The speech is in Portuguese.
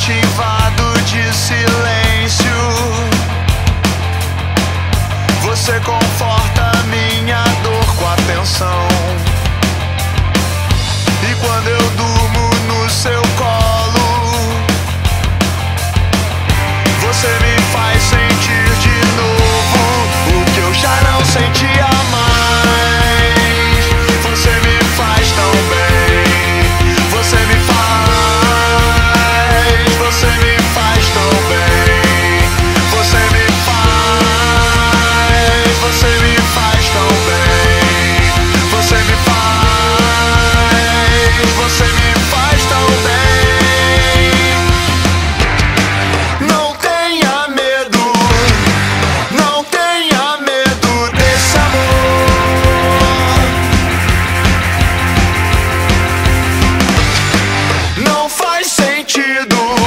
ambiente invado de silêncio. Você conforta minha dor com atenção. E quando eu durmo no seu colo, você me faz sentir de novo o que eu já não sentia mais. Você me faz tão bem. Você me faz. Você me faz tão bem. Você me faz. Você me faz tão bem. Você me faz. Você me faz tão bem. Não tenha medo. Não tenha medo desse amor. Não faz sentido.